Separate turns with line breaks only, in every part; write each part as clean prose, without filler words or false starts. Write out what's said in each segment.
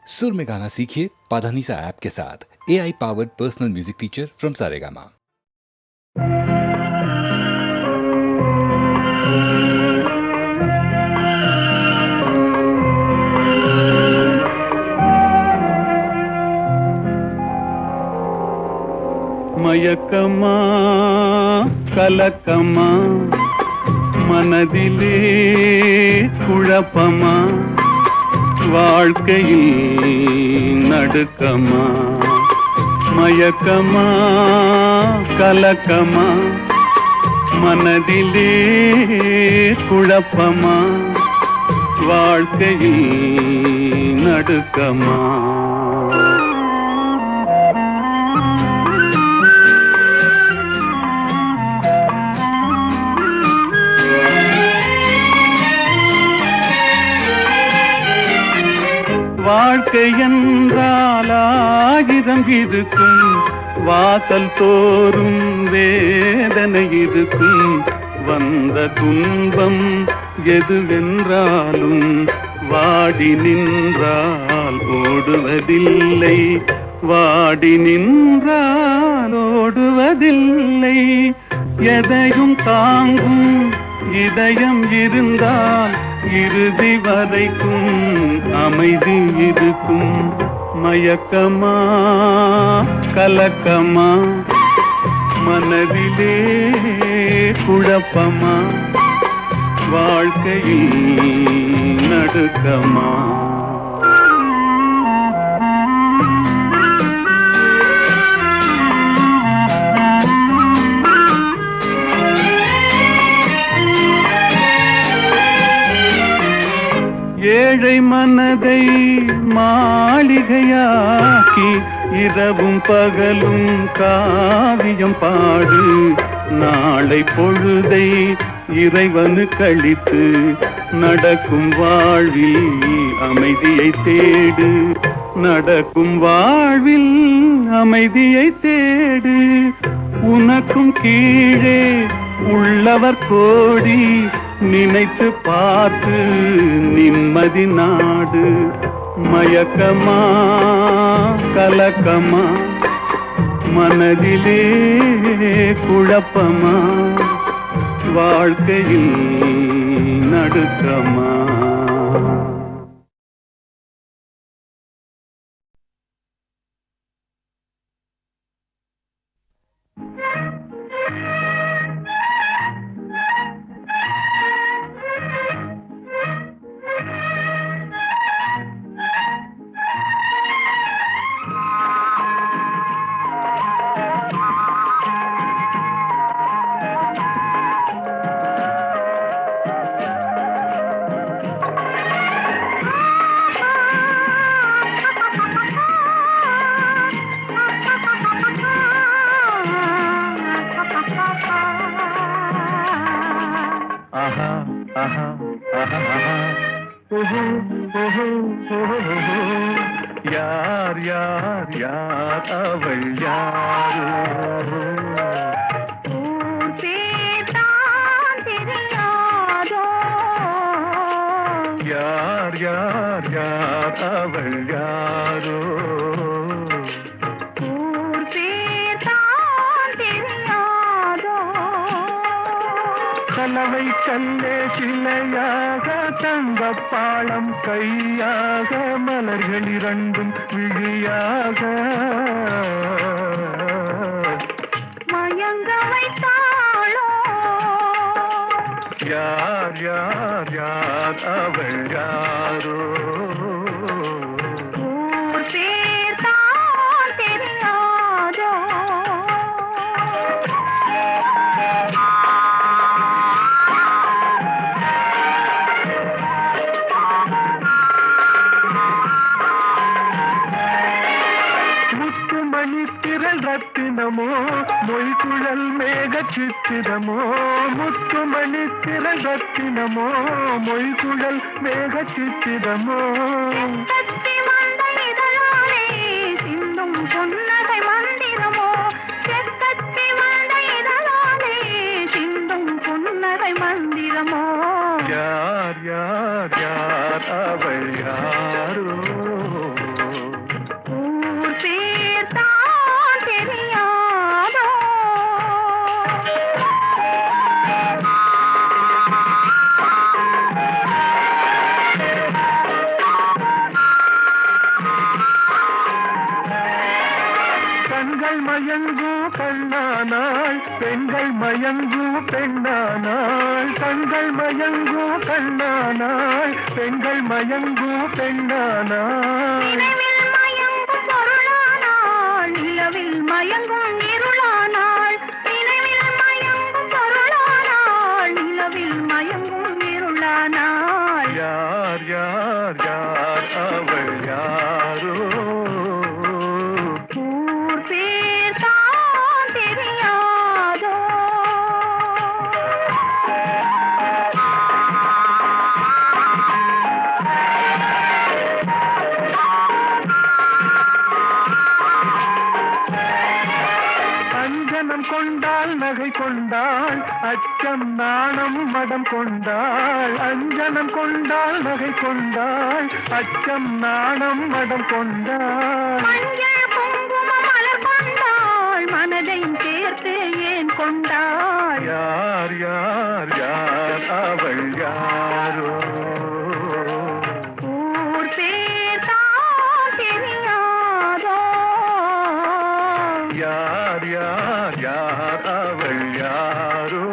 सुर में गाना सीखिए पाधानीसा ऐप के साथ। AI powered personal music teacher from Saregama.
மயக்கமா கலக்கமா மனதிலே குழப்பமா வாழ்க்கையில் நடுக்கமா மயக்கமா கலக்கமா மனதிலே குழப்பமா வாழ்க்கையில் நடுக்கமா வாழ்க்கை என்றால் ஆயிரம் இருக்கும், வாசல் தோறும் வேதனை இருக்கும். வந்த துன்பம் எதுவென்றாலும் வாடி நின்றால் ஓடுவதில்லை, வாடி நின்றால் ஓடுவதில்லை. எதையும் தாங்கும் இதயம் இருந்தால் இறுதி வரைக்கும் அமைதி இருக்கும். மயக்கமா கலக்கமா மனதிலே குழப்பமா வாழ்க்கையில் நடுக்கமா. ஏழை மனதை மாளிகையாக்கி இரவும் பகலும் காவியம் பாடு. நாளை பொழுதை இறைவனு கழித்து நடக்கும் வாழ்வில் அமைதியை தேடு, நடக்கும் வாழ்வில் அமைதியை தேடு. உனக்கும் கீழே உள்ளவர் கோடி, நினைத்து பார்த்து நிம்மதி நாடு. மயக்கமா கலக்கமா மனதிலே குழப்பமா வாழ்க்கையில் நடுக்கமா. யார் யார் யார் அவள் யாரோ, யார் யார் யார் அவள் யாரோ. கலவை கல்லே சிலையாக தங்கப்பாளம் கையாக மலர்கள் இரண்டும் விழியாக மயங்க வைத்தாளோ. யார் யார் யார் அவள் யாரோ, ரத்தினமோ மொய்குழல் மேக சித்திரமோ. முத்துமணி திரள் ரத்தினமோ மொய்குழல் மேக சித்திரமோ. சிந்தும் பொன்னகை மந்திரமோ, சிந்தும் பொன்னகை மந்திரமோ. யார் யார் யார் அவள் யாரோ. மயங்கும் கண்ணானாள் பெண்கள் மயங்கும் பெண்ணானாள் கண்கள் மயங்கும் கண்ணானாள் பெண்கள் மயங்கும் பெண்ணானாள் மயங்கும் பொருளானாள் நிலவில் மயங்கும் இருளானாள் நினைவில் மயங்கும் பொருளானாள் நிலவில் மயங்கும் இருளானாள் யார் யார் யார் அவள் யாரோ கொண்டாள் நகை கொண்டாள் அச்சம் நாணம் மடம் கொண்டாள் அஞ்சனம் கொண்டாள் நகை கொண்டாள் அச்சம் நாணம் மடம் கொண்டாள் மஞ்சள் குங்குமம் மலர் கொண்டாள் மனதையும் சேர்த்து ஏன் கொண்டாள் யார் யார் யார் அவள் யாரோ ஊர் பேர் தான் தெரியாதோ யார் யார் யார் அவள் யாரோ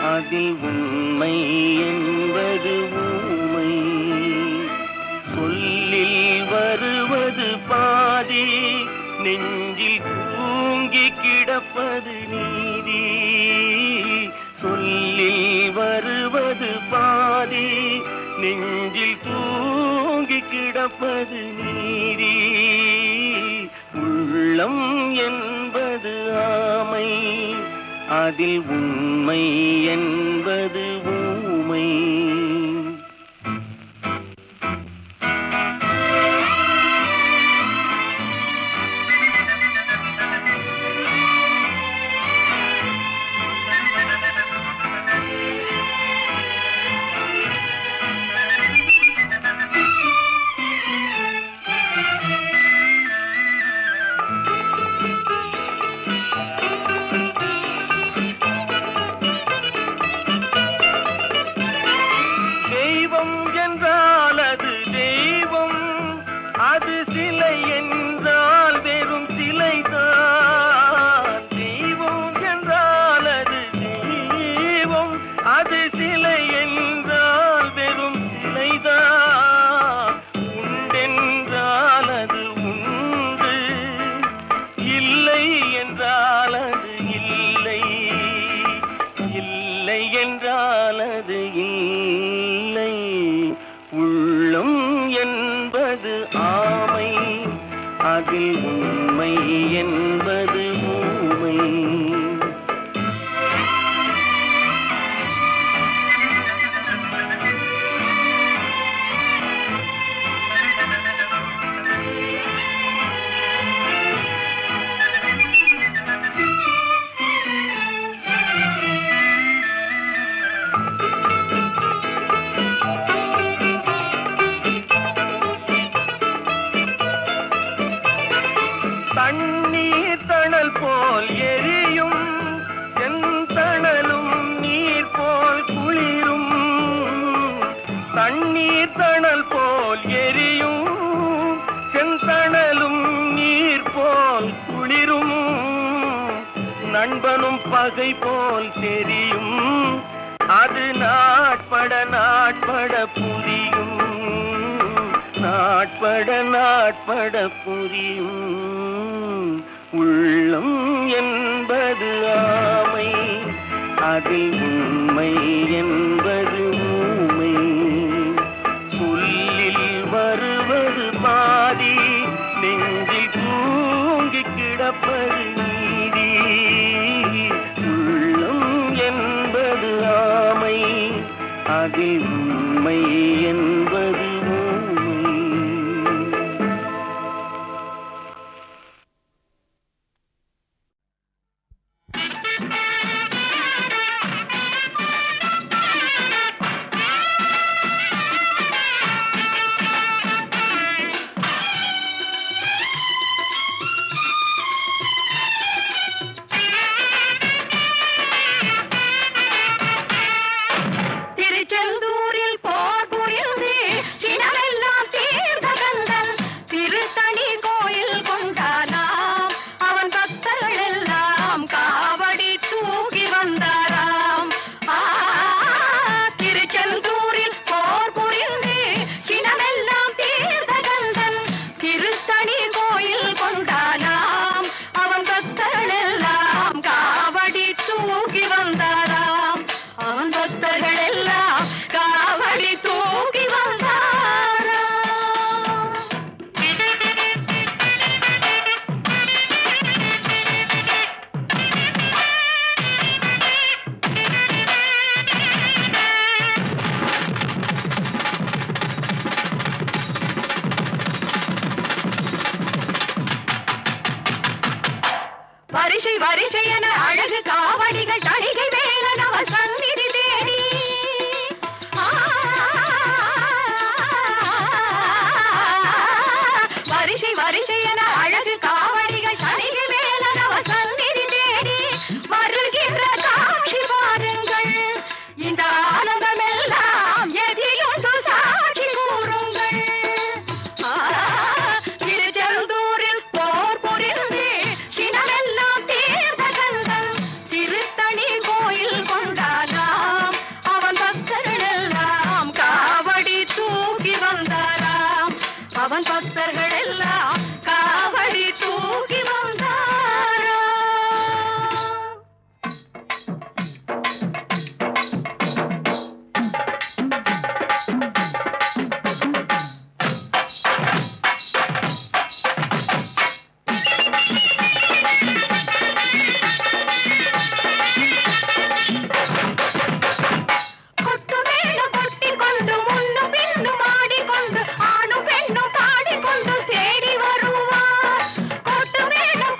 அதில் உண்மை என்பது ஊமை சொல்லில் வருவது பாதி நெஞ்சில் தூங்கி கிடப்பது நீதி சொல்லில் வருவது பாதி நெஞ்சில் தூங்கி கிடப்பது நீதி உள்ளம் என்பது ஆமை அதில் உண்மை என்பது ஊமை அதில் உண்மை என்பது ஊமை தண்ணீர் தணல் போல் எரியும் செந்தணலும் நீர் போல் குளிரும் தண்ணீர் தணல் போல் எரியும் செந்தணலும் நீர் போல் குளிரும் நண்பனும் பகை போல் தெரியும் அது நாட்பட நாட்பட புரியும் நாட்பட நாட்பட புரியும் உள்ளம் என்பது ஆமை அதில் உண்மை என்பது ஊமை சொல்லில் வருவது பாதி நெஞ்சில் தூங்கி தூங்கி கிடப்பது நீதி. உள்ளம் என்பது ஆமை, அதில் உண்மை என்பது ஊமை.
திருச்செந்தூரில் போர் புரிந்து சினமெல்லாம் தீர்ந்த கந்தன் திருத்தணி கோயில் கொண்டானாம். அவன் பக்தர்கள் எல்லாம் காவடி தூக்கி வந்தாராம். திருச்செந்தூரில் போர் புரிந்து சினமெல்லாம் தீர்ந்த கந்தன் திருத்தணி கோயில் கொண்டானாம். அவன் பக்தர்கள் எல்லாம் காவடி தூக்கி வந்தாராம். அவன் பக்தர்கள் எல்லாம் காவடி தூக்கி வந்தாராம். வரிசை வரிசை என அழகு காவடிகள் தணிகை வேலன் அவர் சந்நிதி தேடி. வரிசை வரிசை என அழகு காவடிகள் தணிகை வேலன் அவர் சந்நிதி தேடி வருகின்ற காட்சி பாருங்கள். இந்த ஆனந்தமெல்லாம் எதிலுண்டு சாட்சி கூறுங்கள். திருச்செந்தூரில் போர் புரிந்து சினமெல்லாம் தீர்ந்த கந்தன் திருத்தணி கோயில் கொண்டானாம். அவன் பக்தர்கள் எல்லாம் காவடி தூக்கி வந்தாராம். அவன் பக்தர்கள் எல்லாம் காவடி தூக்கி வந்தாராம். கொட்டு மேளம் கொட்டிக்கொண்டு முன்னும் பின்னும் ஆடிக்கொண்டு ஆணும் பெண்ணும் பாடிக்கொண்டு தேடி வருவார். கொட்டு மேளம்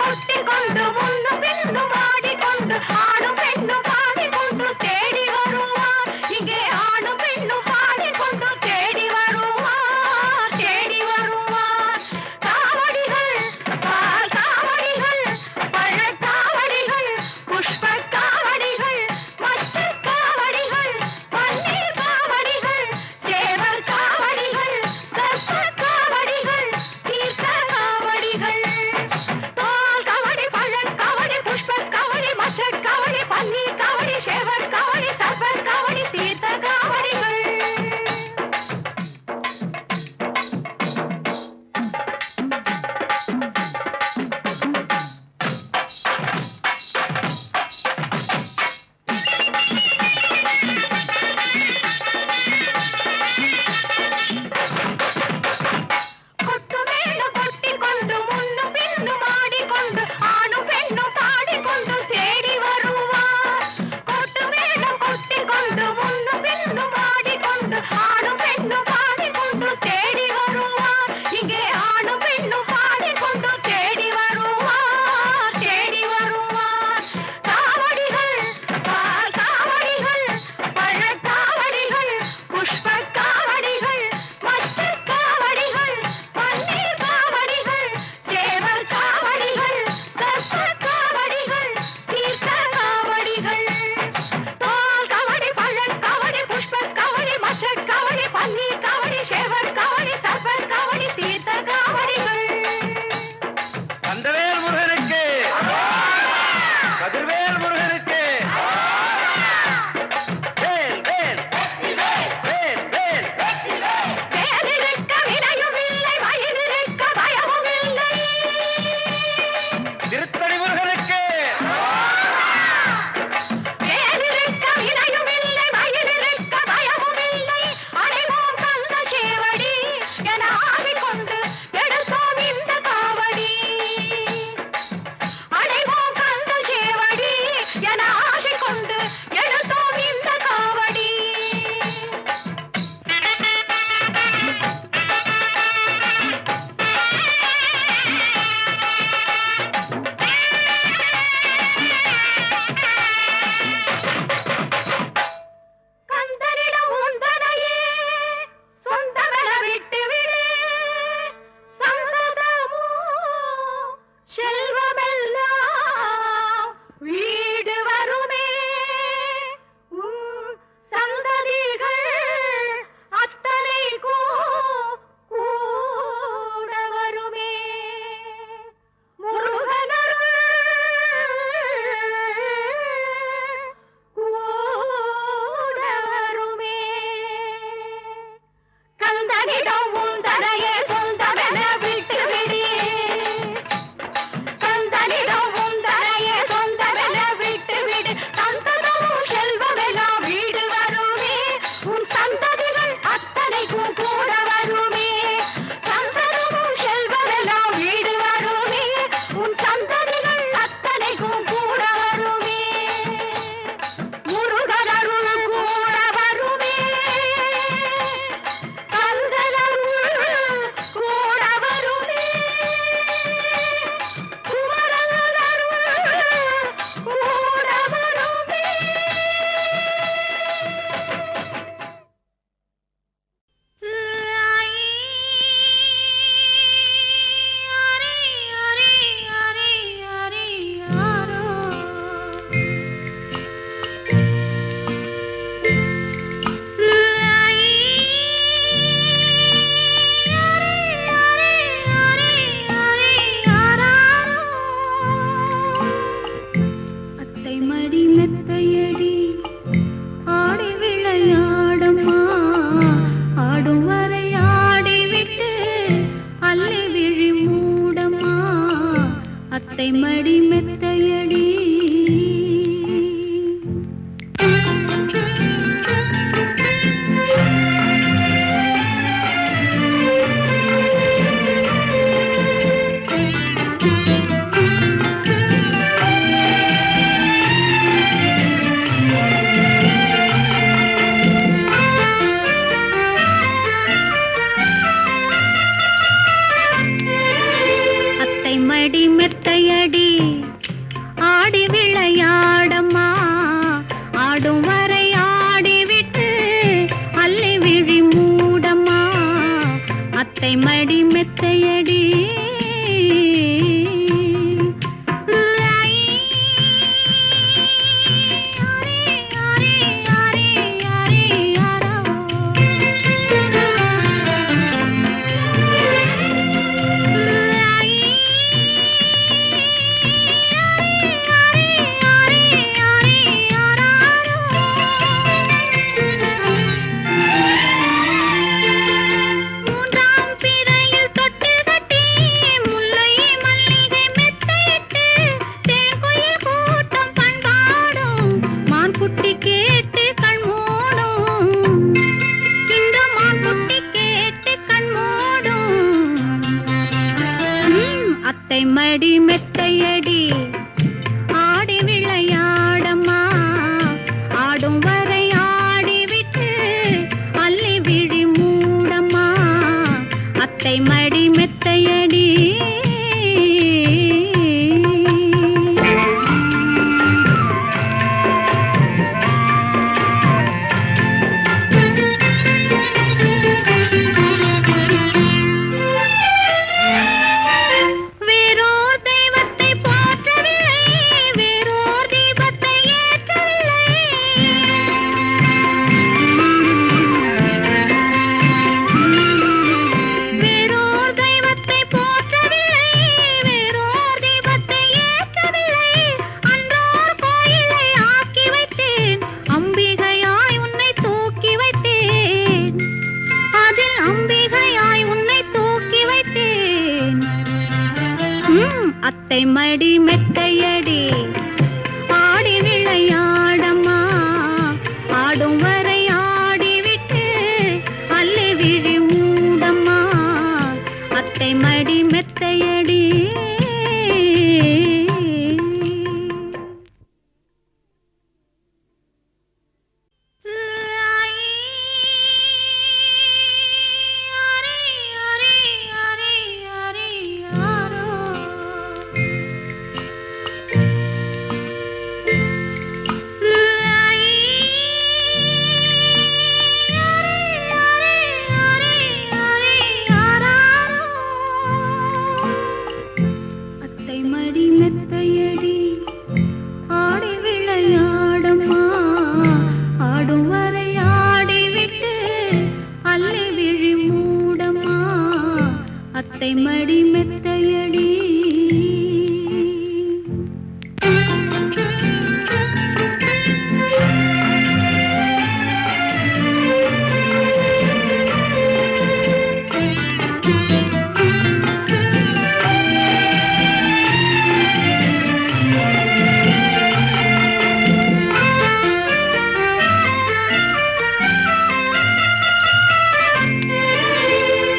அத்தை மடி மெத்தையடி. மடி மெத்தையடி ஆடி விளையாடம்மா, ஆடும் வரை ஆடிவிட்டு அள்ளி விழி மூடம்மா. அத்தை மடி மெத்தையடி. அத்தை மடி மெத்தையடி ஆடி விளையாடம்மா, ஆடும் வரை ஆடிவிட்டு அள்ளி விழி மூடம்மா. அத்தை மடி மெத்தையடி. அத்தை மடி மெத்தையடி ஆடி விளையாடம்மா, ஆடும் வரை ஆடிவிட்டு அள்ளி விழி மூடம்மா. அத்தை மடி மெத்தையடி. அத்தை மடி மெத்தையடி.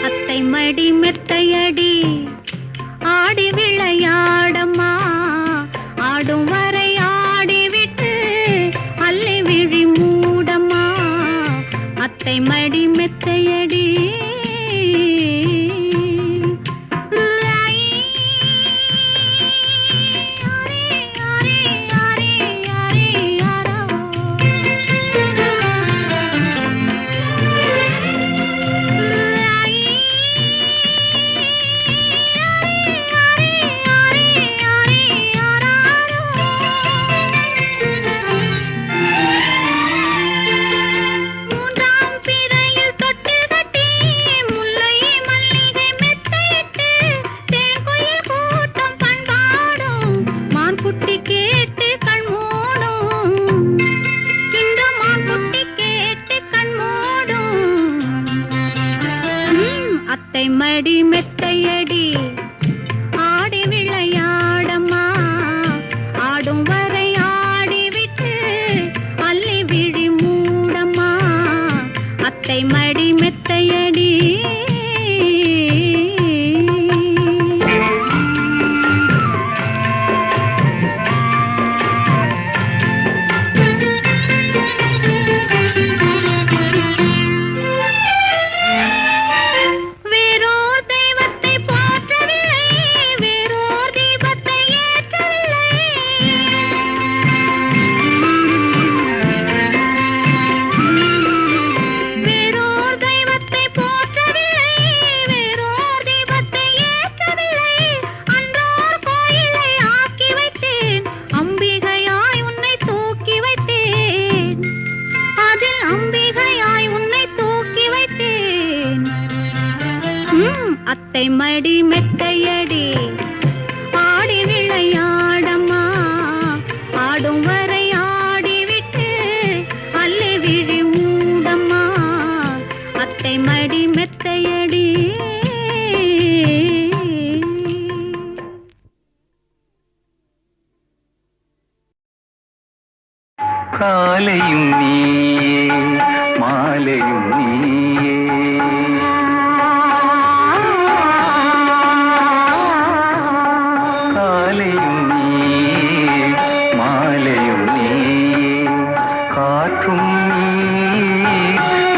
அத்தை மடி மெத்தையடி ஆடி விளையாடம்மா, ஆடும் வரை ஆடிவிட்டு அள்ளி விழி மூடம்மா. அத்தை மடி மெத்தையடி. மூன்றாம் பிறையில் தொட்டில் அத்தை மடி மெத்தையடி அத்தை மடி மெத்தையடி ஆடி விளையாடம்மா ஆடும் வரை ஆடிவிட்டு அல்லி விழி மூடம்மா அத்தை மடி மெத்தையடி
காலையும் நீயே மாலையும் நீயே காலையும் நீயே மாலையும் நீயே காற்றும் நீயே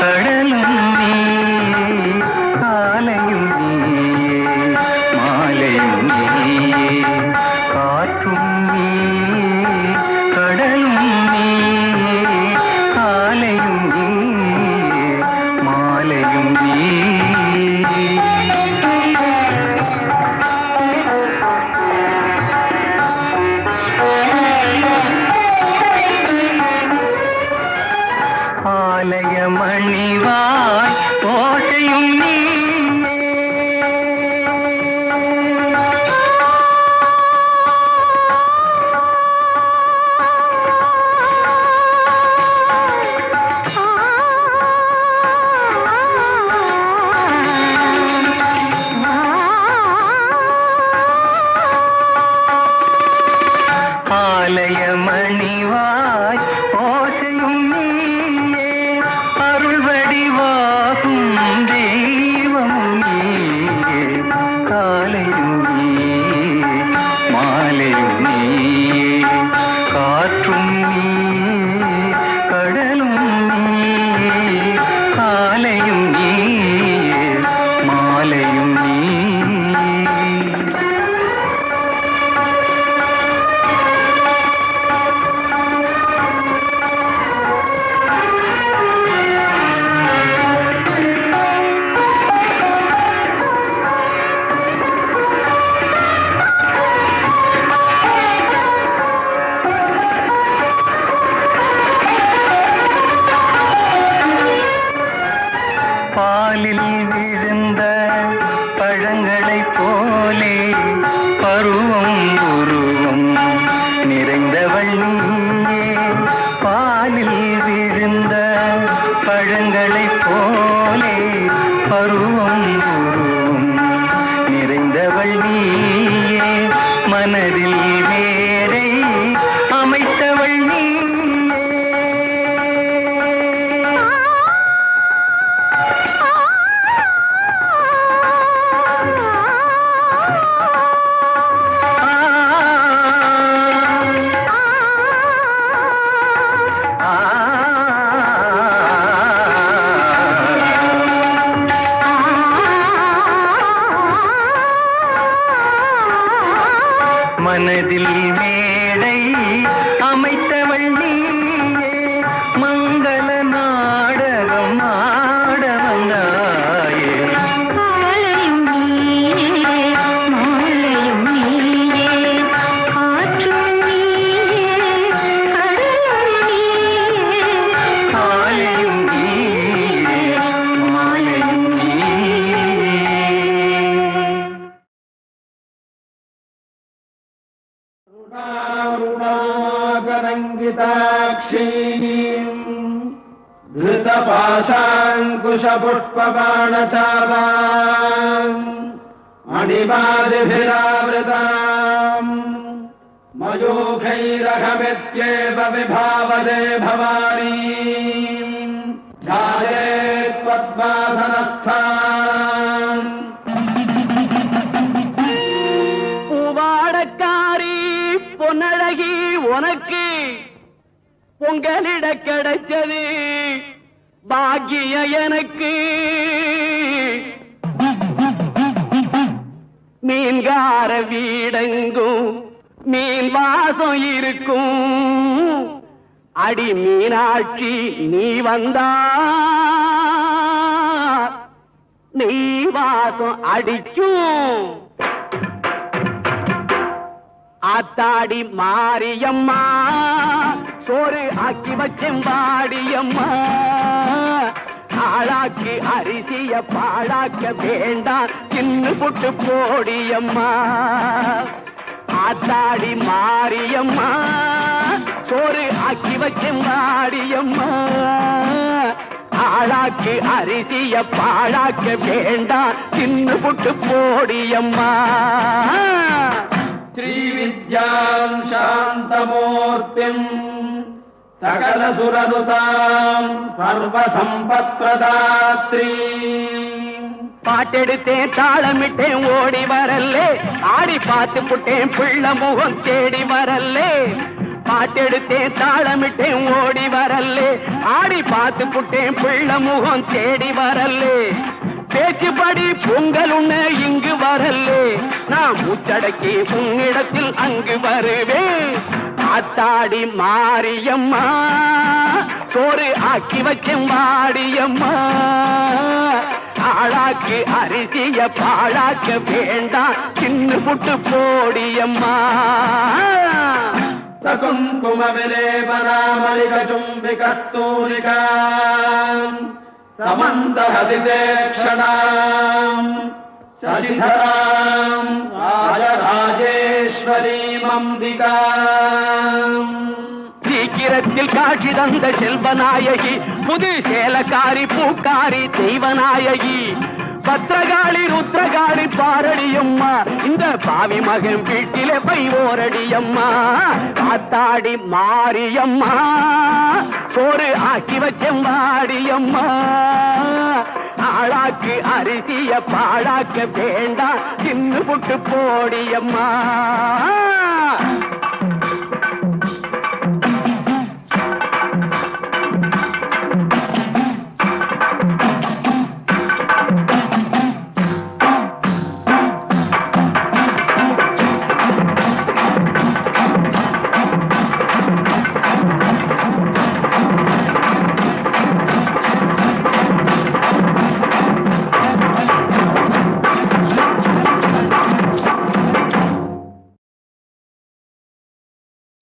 கடலும் நீயே காலையும் நீயே மாலையும் நீயே காற்றும் நீயே கடலும் காலையும் மாலையும் ஆலய மணிவாய் கோட்டையும் ஆலய மணிவாய் ஓசையும் நீயே அருள் வடிவாகும் தெய்வமும் நீயே காலையும் நீயே மாலையும் நீயே காற்றும் நீயே கடலும் நீயே காலையும் நீயே மாலையும் நீயே பாலில் விழுந்த பழங்களைப் போலே பருவம் உருவம் நிறைந்தவள் நீயே பாலில் விழுந்த பழங்களைப் போலே பருவம் உருவம் நிறைந்தவள் நீயே மனதில் வேரை அமைத்தவள் நீயே மனதில் மேடை அமைத்தவள் நீயே மங்கள நாடகம் ஆட வந்தாயே
காலையும் நீயே மாலையும் நீயே காற்றும் நீயே கடலும் நீயே
காலையும் நீயே மாலையும் நீயே
రుణాకరంగితాక్షీం ధృతపాశాంకుశపుష్పబాణచాపాం మణిమాదిభిరావృతాం మయూఖైరహమిత్యేవ విభావదే భవానీ ध्यायेत् पद्मासनस्थान्
பூவாடக்காரி பொன்னழகி உனக்கு பொங்கலிட கிடைச்சது பாக்கிய எனக்கு மீன்கார வீடெங்கும் மீன் வாசம் இருக்கும் அடி மீனாட்சி நீ வந்தா நீ வாசம் அடிக்கும் ஆத்தாடி மாரியம்மா சோறு ஆக்கி வச்செம்பாடியம்மா ஆளாக்கி அரிசிய பாழாக்க வேண்டாம் சின்ன புட்டு போடியம்மா ஆத்தாடி மாரியம்மா சோறு ஆக்கி வச்செம்பாடியம்மா ஆளாக்கி அரிசிய பாழாக்க வேண்டாம் சின்ன புட்டு போடியம்மா
श्रीविद्यां शान्तमूर्तिम् सकलसुरनुतां सर्वसम्पत्प्रदात्री
பாட்டெடுத்தேன் தாளமிட்டேன் ஓடி வரல்லே ஆடி பார்த்து புட்டேன் பிள்ளை முகம் தேடி வரல்லே பாட்டெடுத்தேன் தாளமிட்டேன் ஓடி வரல்லே ஆடி பார்த்து புட்டேன் பிள்ளை முகம் தேடி வரல்லே பேச்சுப்படி பொங்கல் உண்ண இங்கு வரல்லே நான் மூச்சடக்கி உன்னிடத்தில் அங்கு வருவேன் ஆத்தாடி மாரியம்மா சோறு ஆக்கி வச்சேன் வாடியம்மா ஆளாக்கு அரிசிய பாழாக்க வேண்டாம் சின்ன புட்டு போடியம்மா
सकुङ्कुम विलेपनामलिकचुम्बिकस्तूलिकाम् समन्तहसितेक्षणाम् शशिधराम् राजराजेश्वरीमम्बिकाम्
சீக்கிரத்தில் காட்சி தந்த செல்வநாயகி புது சேலக்காரி பூக்காரி தெய்வநாயகி பத்திரகாளி ருத்ரகாளி பாரடியம்மா இந்த பாவி மகன் வீட்டிலே பை ஓரடியம்மா ஆத்தாடி மாரியம்மா சோறு ஆக்கி வச்செம்பாடியம்மா ஆளாக்கு அரிசிய பாழாக்க வேண்டாம் சின்ன புட்டு போடியம்மா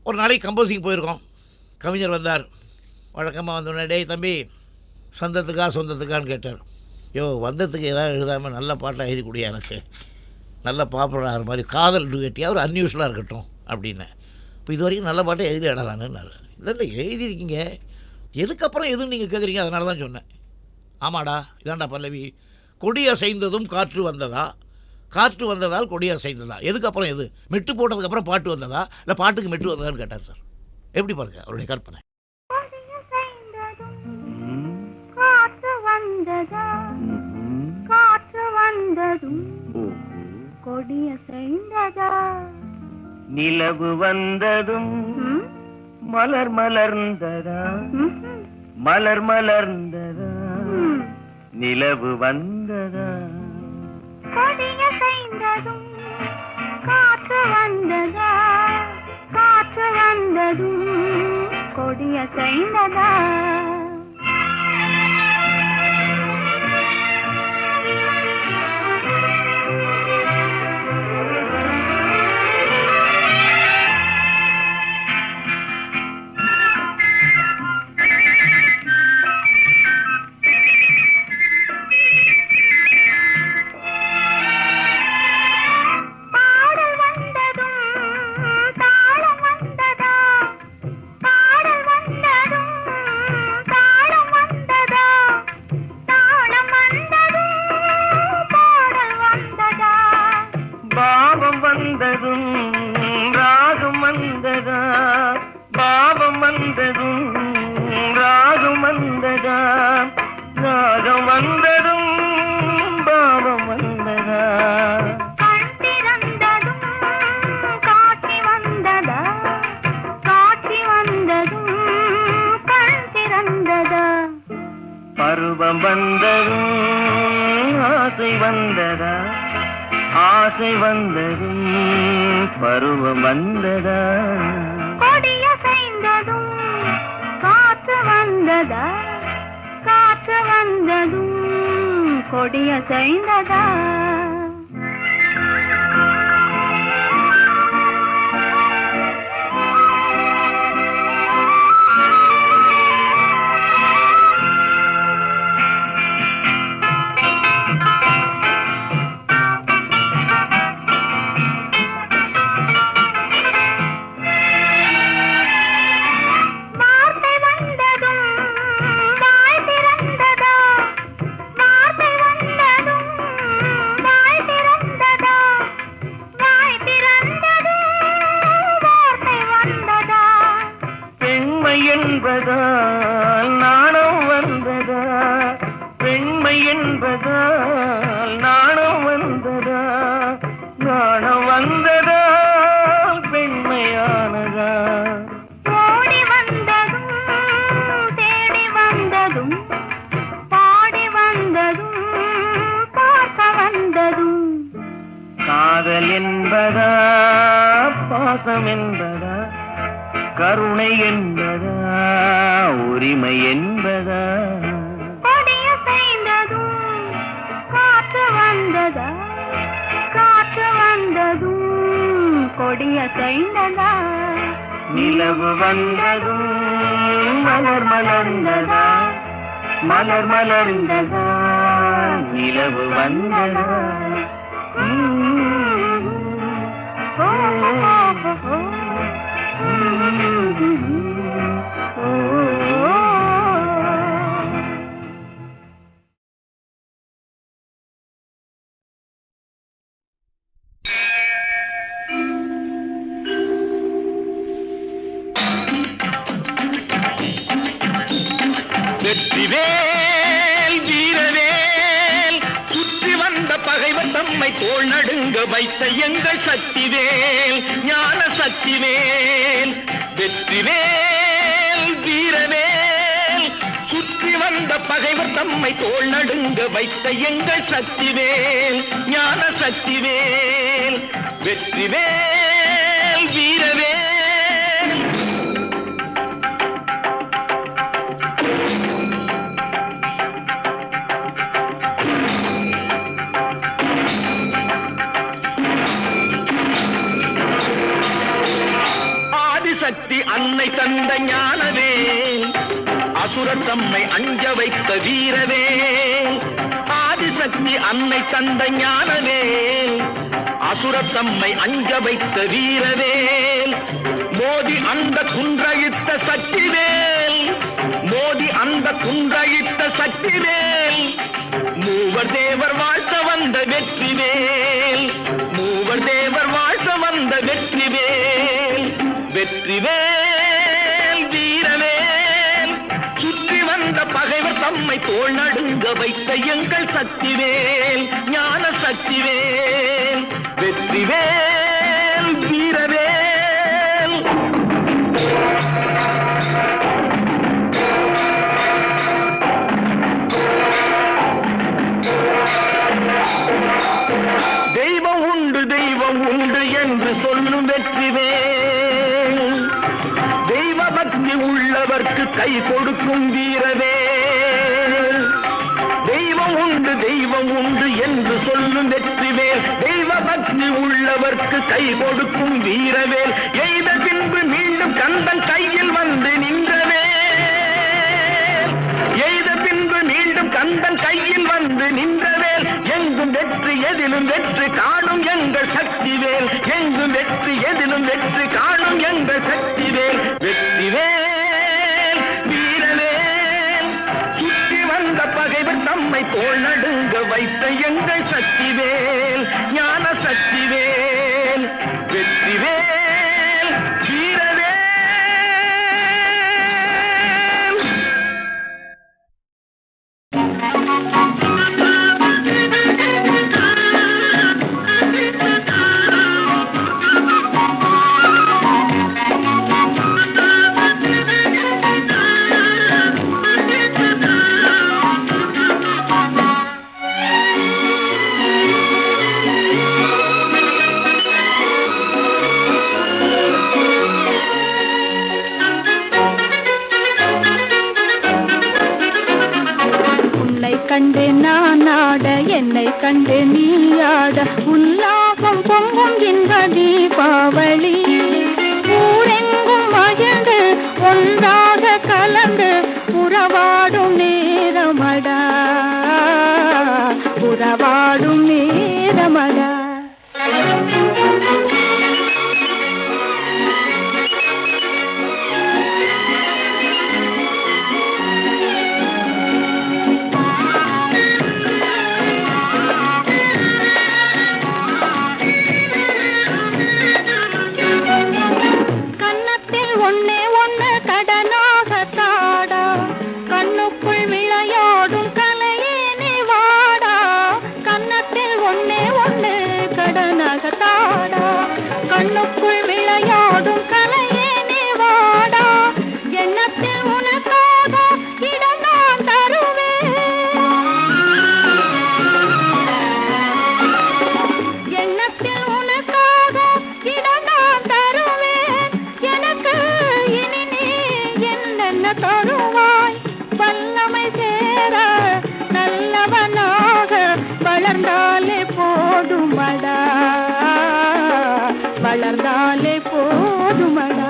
ஒரு நாளைக்கு கம்போசிங் போயிருக்கோம். கவிஞர் வந்தார். வழக்கமாக வந்தோடனே டேய் தம்பி சொந்தத்துக்கா சொந்தத்துக்கான்னு கேட்டார். யோ வந்ததுக்கு ஏதாவது எழுதாமல் நல்ல பாட்டாக எழுதி கொடுயா எனக்கு நல்ல பாப்புலர் ஆகிற மாதிரி காதல் டுகெட்டியாக ஒரு அன்யூஸ்வலாக இருக்கட்டும் அப்படின்னேன். இப்போ இது வரைக்கும் நல்ல பாட்டை எழுதி இடலான்னுன்னாரு. இல்லை எழுதியிருக்கீங்க எதுக்கப்புறம் எதுவும் நீங்கள் கேட்குறீங்க அதனால தான் சொன்னேன். ஆமாடா இதாண்டா பல்லவி கொடி அசைந்ததும் காற்று வந்ததா காற்று வந்ததால் கொடி அசைந்ததா எதுக்கப்புறம் எது மெட்டு போட்டதுக்கப்புறம் பாட்டு வந்ததா இல்லை பாட்டுக்கு மெட்டு வந்ததான்னு கேட்டார் சார். எப்படி பாருங்க அவருடைய கற்பனை.
காற்று வந்ததா காற்று வந்ததும் கொடிய செய்ததா
நிலவு வந்ததும் மலர் மலர்ந்ததா மலர் மலர்ந்ததா நிலவு வந்ததா
கொடிய செய்ததும் காற்று வந்ததா காற்று வந்ததும் கொடிய செய்ததா
வந்ததும் ராகம் வந்ததா பாவம் வந்ததும் ராகம் வந்ததா ஆசை வந்ததா ஆசை வந்ததும் பருவம் வந்ததா
கொடிய செய்ததும் காற்று வந்ததா காற்று வந்ததும் கொடிய செய்ததா
என்பதால் நாணம் வந்ததா பெண்மை என்பதால் நாணம் வந்ததா நாணம் வந்ததா பெண்மையானதா
ஓடி வந்ததும் தேடி வந்ததும் பாடி வந்ததும் பார்க்க வந்ததும்
காதல் என்பதா பாசம் என்பதா கருணை என்பதா உரிமை என்பதா
கொடிய செய்ததும் காற்று வந்ததா காற்று வந்ததும் கொடிய செய்ததா
நிலவு வந்ததும் மலர் மலர்ந்ததா மலர் மலர்ந்ததா நிலவு வந்ததா
வெற்றிவேல் வீரவேல் சுற்றி வந்த பகைவர் தம்மை தோள் நடுங்க வைத்த எங்கள் சக்திவேல் ஞான சக்திவேல் வெற்றிவேல் வீரவேல் சுற்றி வந்த பகைவர் தம்மை தோள் நடுங்க வைத்த எங்கள் சக்திவேல் ஞான சக்திவேல் வெற்றிவேல் வீரவேல் சக்தி அன்னை தந்த ஞானவேல் அசுரர் தம்மை அஞ்ச வைத்த வீரவேல் ஆதிசக்தி அன்னை தந்த ஞானவேல் அசுரர் தம்மை அஞ்ச வைத்த வீரவேல் மோதி அந்த குன்றழித்த சக்திவேல் மோதி அந்த குன்றழித்த சக்திவேல் மூவர் தேவர் வாழ்த்த வந்த வெற்றிவேல் மூவர் தேவர் வாழ்த்த வந்த வெற்றிவேல் வெற்றிவேல் வீரவேல் சுற்றி வந்த பகைவர் தம்மை தோள் நடுங்க வைத்த எங்கள் சக்திவேல் ஞான சக்திவேல் வெற்றிவேல் வீரவேல் தெய்வம் உண்டு என்று சொல்லும் வெற்றிவேல் தெய்வ பக்தி உள்ளவர்க்கு கை கொடுக்கும் வீரவேல் தெய்வம் உண்டு என்று சொல்லும் வெற்றிவேல் தெய்வ பக்தி உள்ளவர்க்கு கை கொடுக்கும் வீரவேல் எய்த பின்பு மீண்டும் கந்தன் கையில் வந்து நின்றவேல் எய்த பின்பு மீண்டும் கந்தன் கையில் வந்து நின்றவேல் எங்கும் வெற்றி எதிலும் வெற்றி காணும் எங்கள் சக்திவேல் எங்கும் வெற்றி எதிலும் வெற்றி காணும் எங்கள் சக்திவேல் வெற்றிவேல் வீரவேல் சுற்றி வந்த பகைவர் தம்மை தோள் நடுங்க வைத்த எங்கள் சக்திவேல் ஞான சக்திவேல் வெற்றிவேல் வீரவேல்
கண்ணுக்குள் விளையாடும் கலையே நீ வாடா, எண்ணத்தில் உனக்காக இடம் நான் தருவேன். எண்ணத்தில் உனக்காக இடம் நான் தருவேன். எனக்கு இனி நீ என்னென்ன தருவாய்? வல்லமை சேர நல்லவனாக வளர்ந்தாலே போதுமடா, வளர்ந்தாலே போதுமடா.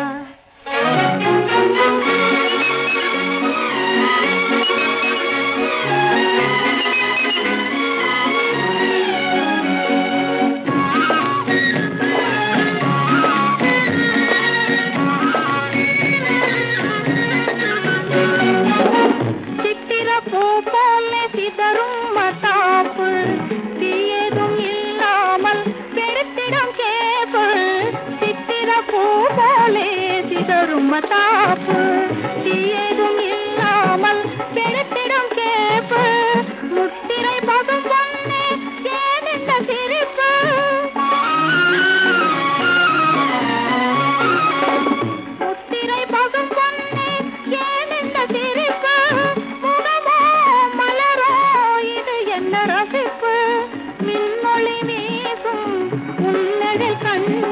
சித்திர பூ போல சிதறும் மத்தாப்பு, தீயதும் இல்லாமல் பெருத்திடம் கேப்பு. சித்திர பூ போலே சிதறும் மத்தாப்பு, தீயதும் இல்லாமல் பெருத்திடம் கேப்பு. முத்திரை பசும் பொன்னே ஏன் இந்த சிரிப்பு? முத்திரை பசும் பொன்னே ஏன் இந்த சிரிப்பு? முகமோ மலரோ இது என்ன ரசிப்பு? மின்னொளி வீசும் உன்னதில் கண்டு